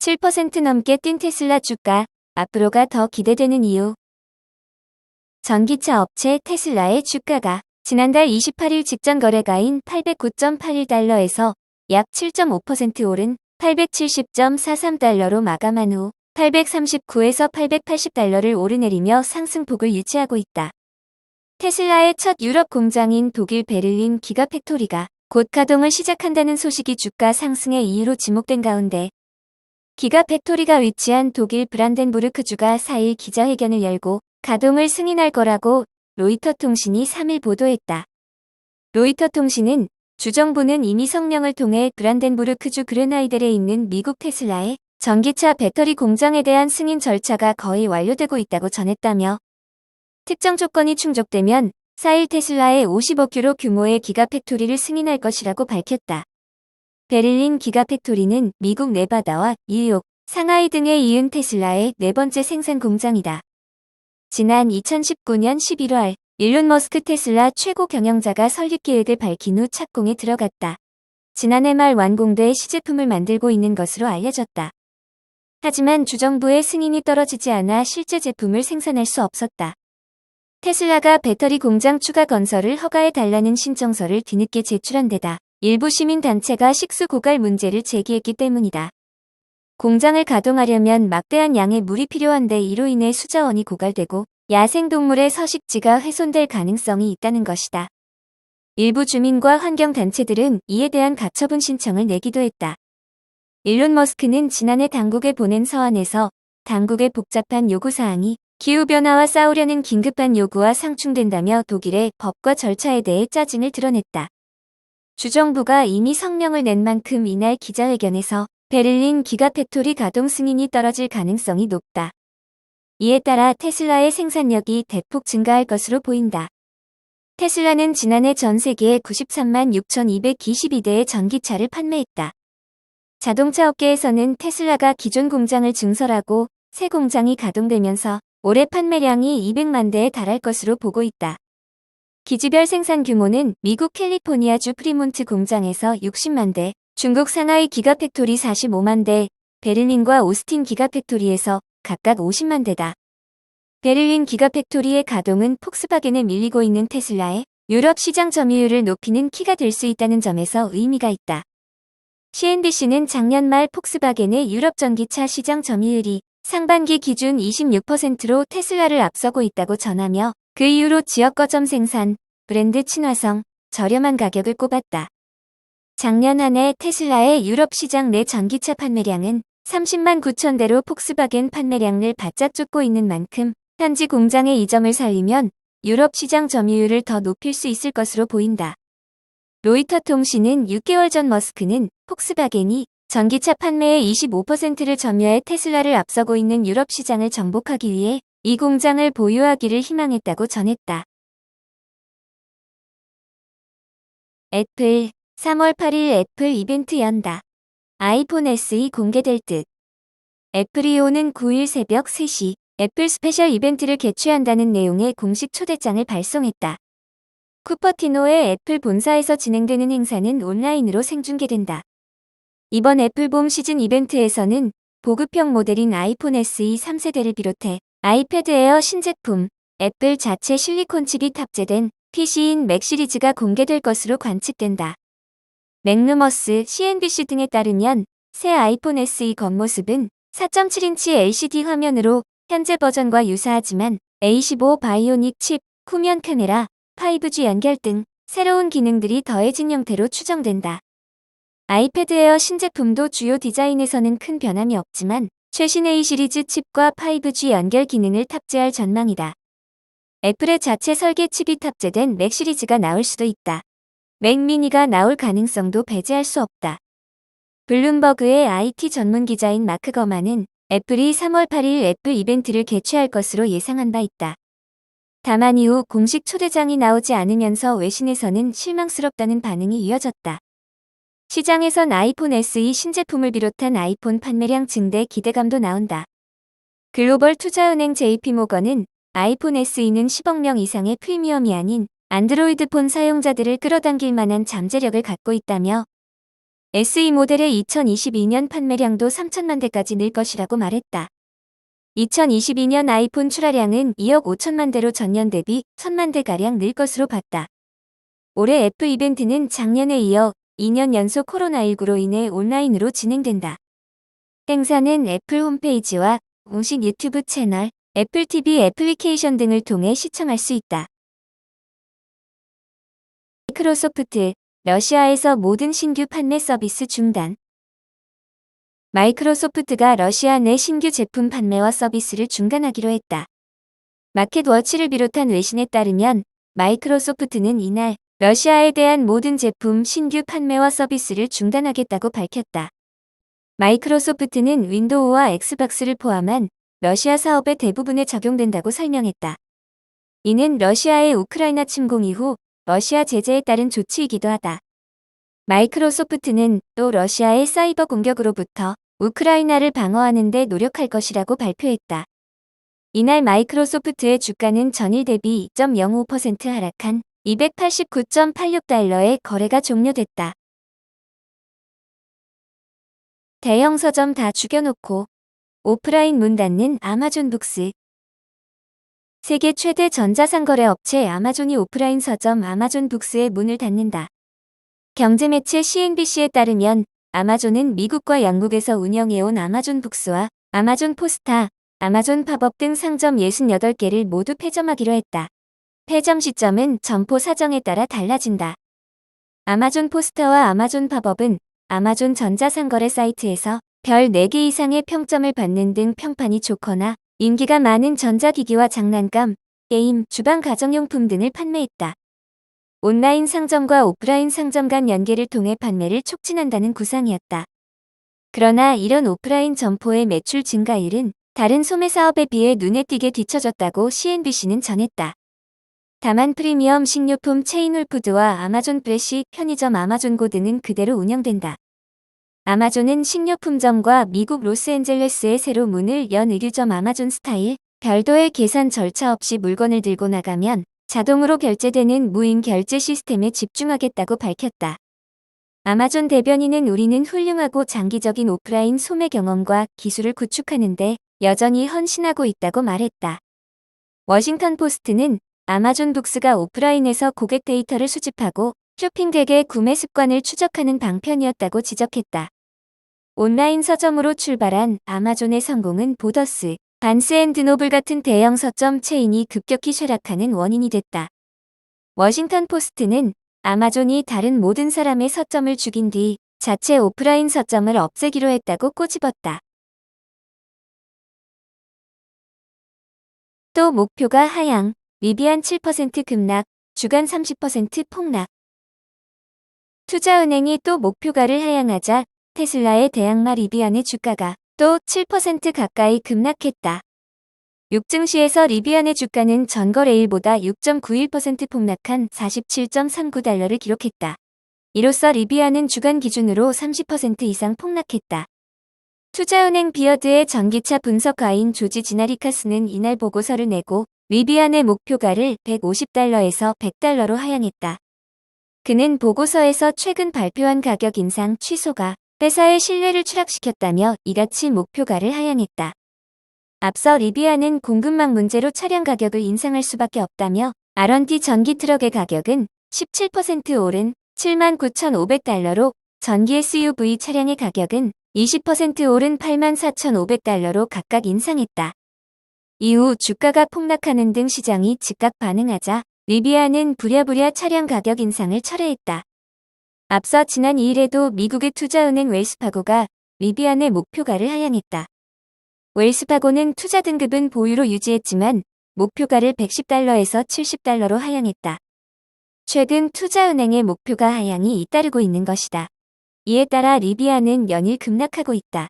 7% 넘게 뛴 테슬라 주가, 앞으로가 더 기대되는 이유. 전기차 업체 테슬라의 주가가 지난달 28일 직전 거래가인 809.81달러에서 약 7.5% 오른 870.43달러로 마감한 후 839에서 880달러를 오르내리며 상승폭을 유지하고 있다. 테슬라의 첫 유럽 공장인 독일 베를린 기가팩토리가 곧 가동을 시작한다는 소식이 주가 상승의 이유로 지목된 가운데, 기가팩토리가 위치한 독일 브란덴부르크주가 4일 기자회견을 열고 가동을 승인할 거라고 로이터 통신이 3일 보도했다. 로이터 통신은 주정부는 이미 성명을 통해 브란덴부르크주 그르나이델에 있는 미국 테슬라의 전기차 배터리 공장에 대한 승인 절차가 거의 완료되고 있다고 전했다며, 특정 조건이 충족되면 4일 테슬라의 50억 유로 규모의 기가팩토리를 승인할 것이라고 밝혔다. 베를린 기가팩토리는 미국 네바다와 뉴욕, 상하이 등에 이은 테슬라의 네 번째 생산 공장이다. 지난 2019년 11월 일론 머스크 테슬라 최고 경영자가 설립 계획을 밝힌 후 착공에 들어갔다. 지난해 말 완공돼 시제품을 만들고 있는 것으로 알려졌다. 하지만 주정부의 승인이 떨어지지 않아 실제 제품을 생산할 수 없었다. 테슬라가 배터리 공장 추가 건설을 허가해달라는 신청서를 뒤늦게 제출한 데다 일부 시민단체가 식수 고갈 문제를 제기했기 때문이다. 공장을 가동하려면 막대한 양의 물이 필요한데 이로 인해 수자원이 고갈되고 야생동물의 서식지가 훼손될 가능성이 있다는 것이다. 일부 주민과 환경단체들은 이에 대한 가처분 신청을 내기도 했다. 일론 머스크는 지난해 당국에 보낸 서한에서 당국의 복잡한 요구사항이 기후변화와 싸우려는 긴급한 요구와 상충된다며 독일의 법과 절차에 대해 짜증을 드러냈다. 주정부가 이미 성명을 낸 만큼 이날 기자회견에서 베를린 기가팩토리 가동 승인이 떨어질 가능성이 높다. 이에 따라 테슬라의 생산력이 대폭 증가할 것으로 보인다. 테슬라는 지난해 전 세계에 93만 6,222대의 전기차를 판매했다. 자동차 업계에서는 테슬라가 기존 공장을 증설하고 새 공장이 가동되면서 올해 판매량이 200만 대에 달할 것으로 보고 있다. 기지별 생산 규모는 미국 캘리포니아주 프리몬트 공장에서 60만 대, 중국 상하이 기가팩토리 45만 대, 베를린과 오스틴 기가팩토리에서 각각 50만 대다. 베를린 기가팩토리의 가동은 폭스바겐에 밀리고 있는 테슬라의 유럽 시장 점유율을 높이는 키가 될 수 있다는 점에서 의미가 있다. CNBC는 작년 말 폭스바겐의 유럽 전기차 시장 점유율이 상반기 기준 26%로 테슬라를 앞서고 있다고 전하며 그 이후로 지역 거점 생산, 브랜드 친화성, 저렴한 가격을 꼽았다. 작년 한 해 테슬라의 유럽 시장 내 전기차 판매량은 30만 9천 대로 폭스바겐 판매량을 바짝 쫓고 있는 만큼 현지 공장의 이점을 살리면 유럽 시장 점유율을 더 높일 수 있을 것으로 보인다. 로이터 통신은 6개월 전 머스크는 폭스바겐이 전기차 판매의 25%를 점유해 테슬라를 앞서고 있는 유럽 시장을 정복하기 위해 이 공장을 보유하기를 희망했다고 전했다. 애플, 3월 8일 애플 이벤트 연다. 아이폰 SE 공개될 듯. 애플이 오는 9일 새벽 3시 애플 스페셜 이벤트를 개최한다는 내용의 공식 초대장을 발송했다. 쿠퍼티노의 애플 본사에서 진행되는 행사는 온라인으로 생중계된다. 이번 애플 봄 시즌 이벤트에서는 보급형 모델인 아이폰 SE 3세대를 비롯해 아이패드 에어 신제품, 애플 자체 실리콘 칩이 탑재된 PC인 맥 시리즈가 공개될 것으로 관측된다. 맥루머스, CNBC 등에 따르면 새 아이폰 SE 겉모습은 4.7인치 LCD 화면으로 현재 버전과 유사하지만 A15 바이오닉 칩, 후면 카메라, 5G 연결 등 새로운 기능들이 더해진 형태로 추정된다. 아이패드 에어 신제품도 주요 디자인에서는 큰 변함이 없지만 최신 A 시리즈 칩과 5G 연결 기능을 탑재할 전망이다. 애플의 자체 설계 칩이 탑재된 맥 시리즈가 나올 수도 있다. 맥 미니가 나올 가능성도 배제할 수 없다. 블룸버그의 IT 전문 기자인 마크 거만은 애플이 3월 8일 애플 이벤트를 개최할 것으로 예상한 바 있다. 다만 이후 공식 초대장이 나오지 않으면서 외신에서는 실망스럽다는 반응이 이어졌다. 시장에선 아이폰 SE 신제품을 비롯한 아이폰 판매량 증대 기대감도 나온다. 글로벌 투자은행 JP모건은 아이폰 SE는 10억 명 이상의 프리미엄이 아닌 안드로이드 폰 사용자들을 끌어당길 만한 잠재력을 갖고 있다며 SE 모델의 2022년 판매량도 3천만 대까지 늘 것이라고 말했다. 2022년 아이폰 출하량은 2억 5천만 대로 전년 대비 1천만 대가량 늘 것으로 봤다. 올해 애플 이벤트는 작년에 이어 2년 연속 코로나19로 인해 온라인으로 진행된다. 행사는 애플 홈페이지와 공식 유튜브 채널, 애플 TV 애플리케이션 등을 통해 시청할 수 있다. 마이크로소프트, 러시아에서 모든 신규 판매 서비스 중단. 마이크로소프트가 러시아 내 신규 제품 판매와 서비스를 중단하기로 했다. 마켓워치를 비롯한 외신에 따르면 마이크로소프트는 이날 러시아에 대한 모든 제품 신규 판매와 서비스를 중단하겠다고 밝혔다. 마이크로소프트는 윈도우와 엑스박스를 포함한 러시아 사업의 대부분에 적용된다고 설명했다. 이는 러시아의 우크라이나 침공 이후 러시아 제재에 따른 조치이기도 하다. 마이크로소프트는 또 러시아의 사이버 공격으로부터 우크라이나를 방어하는 데 노력할 것이라고 발표했다. 이날 마이크로소프트의 주가는 전일 대비 2.05% 하락한 289.86달러에 거래가 종료됐다. 대형 서점 다 죽여놓고 오프라인 문 닫는 아마존 북스. 세계 최대 전자상거래 업체 아마존이 오프라인 서점 아마존 북스의 문을 닫는다. 경제매체 CNBC에 따르면 아마존은 미국과 영국에서 운영해온 아마존 북스와 아마존 포스타, 아마존 팝업 등 상점 68개를 모두 폐점하기로 했다. 폐점 시점은 점포 사정에 따라 달라진다. 아마존 포스타와 아마존 팝업은 아마존 전자상거래 사이트에서 별 4개 이상의 평점을 받는 등 평판이 좋거나 인기가 많은 전자기기와 장난감, 게임, 주방 가정용품 등을 판매했다. 온라인 상점과 오프라인 상점 간 연계를 통해 판매를 촉진한다는 구상이었다. 그러나 이런 오프라인 점포의 매출 증가율은 다른 소매 사업에 비해 눈에 띄게 뒤처졌다고 CNBC는 전했다. 다만 프리미엄 식료품 체인 홀푸드와 아마존 프레시, 편의점 아마존고 등은 그대로 운영된다. 아마존은 식료품점과 미국 로스앤젤레스에 새로 문을 연 의류점 아마존 스타일, 별도의 계산 절차 없이 물건을 들고 나가면 자동으로 결제되는 무인 결제 시스템에 집중하겠다고 밝혔다. 아마존 대변인은 우리는 훌륭하고 장기적인 오프라인 소매 경험과 기술을 구축하는데 여전히 헌신하고 있다고 말했다. 워싱턴 포스트는 아마존 북스가 오프라인에서 고객 데이터를 수집하고 쇼핑 덱의 구매 습관을 추적하는 방편이었다고 지적했다. 온라인 서점으로 출발한 아마존의 성공은 보더스, 반스 앤드 노블 같은 대형 서점 체인이 급격히 쇠락하는 원인이 됐다. 워싱턴 포스트는 아마존이 다른 모든 사람의 서점을 죽인 뒤 자체 오프라인 서점을 없애기로 했다고 꼬집었다. 또 목표가 하향, 리비안 7% 급락, 주간 30% 폭락. 투자은행이 또 목표가를 하향하자 테슬라의 대항마 리비안의 주가가 또 7% 가까이 급락했다. 6증시에서 리비안의 주가는 전거래일보다 6.91% 폭락한 47.39달러를 기록했다. 이로써 리비안은 주간 기준으로 30% 이상 폭락했다. 투자은행 비어드의 전기차 분석가인 조지 지나리카스는 이날 보고서를 내고 리비안의 목표가를 150달러에서 100달러로 하향했다. 그는 보고서에서 최근 발표한 가격 인상 취소가 회사의 신뢰를 추락시켰다며 이같이 목표가를 하향했다. 앞서 리비안은 공급망 문제로 차량 가격을 인상할 수밖에 없다며 R1T 전기 트럭의 가격은 17% 오른 79,500달러로 전기 SUV 차량의 가격은 20% 오른 84,500달러로 각각 인상했다. 이후 주가가 폭락하는 등 시장이 즉각 반응하자 리비안은 부랴부랴 차량 가격 인상을 철회했다. 앞서 지난 2일에도 미국의 투자은행 웰스파고가 리비안의 목표가를 하향했다. 웰스파고는 투자 등급은 보유로 유지했지만 목표가를 110달러에서 70달러로 하향했다. 최근 투자은행의 목표가 하향이 잇따르고 있는 것이다. 이에 따라 리비안은 연일 급락하고 있다.